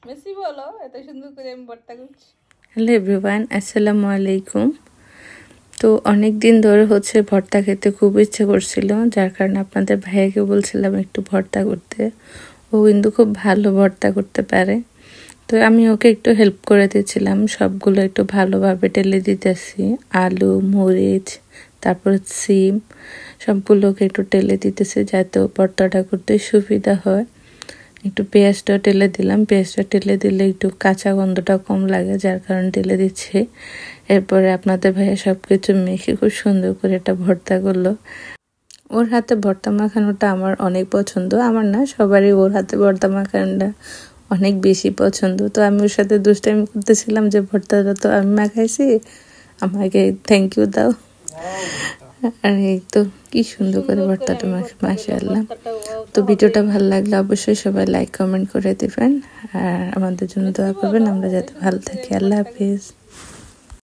Messi বলো, এত সুন্দর করে আমি ভর্তা করছি। হ্যালো এভরিওয়ান, আসসালামু আলাইকুম। তো অনেক দিন ধরে ভর্তা খেতে খুব ইচ্ছে করছিল, যার কারণে আপনাদের ভাইয়াকে বলছিলাম একটু ভর্তা করতে। ও কিন্তু খুব ভালো ভর্তা করতে পারে, তো আমি ওকে একটু হেল্প করে দিয়েছিলাম। সবগুলো একটু ভালোভাবে ঢেলে দিতেছি, আলু, মরিচ, তারপর সিম, সবগুলোকে একটু ঢেলে দিতেছি যাতে ভর্তাটা করতে সুবিধা হয়। একটু পেঁয়াজটা ঢেলে দিলাম, পেঁয়াজটা ঢেলে দিলে একটু কাঁচা গন্ধটা কম লাগে, যার কারণে ঢেলে দিচ্ছি। এরপরে আপনাদের ভাইয়া সব কিছু মেখে খুব সুন্দর করে একটা ভর্তা করলো। ওর হাতে ভর্তা মাখানোটা আমার অনেক পছন্দ, আমার না সবারই ওর হাতে ভর্তা মাখানোটা অনেক বেশি পছন্দ। তো আমি ওর সাথে দুষ্টামি করতেছিলাম যে ভর্তাটা তো আমি মাখাইছি, আমাকে থ্যাংক ইউ দাও। আর এই তো কি সুন্দর করে ভর্তাটা মাখে, মাশাআল্লাহ। তো ভিডিওটা ভালো লাগলে অবশ্যই সবাই লাইক কমেন্ট করে দিবেন, আর আমাদের জন্য দোয়া করবেন আমরা যাতে ভালো থাকি। আল্লাহ হাফিজ।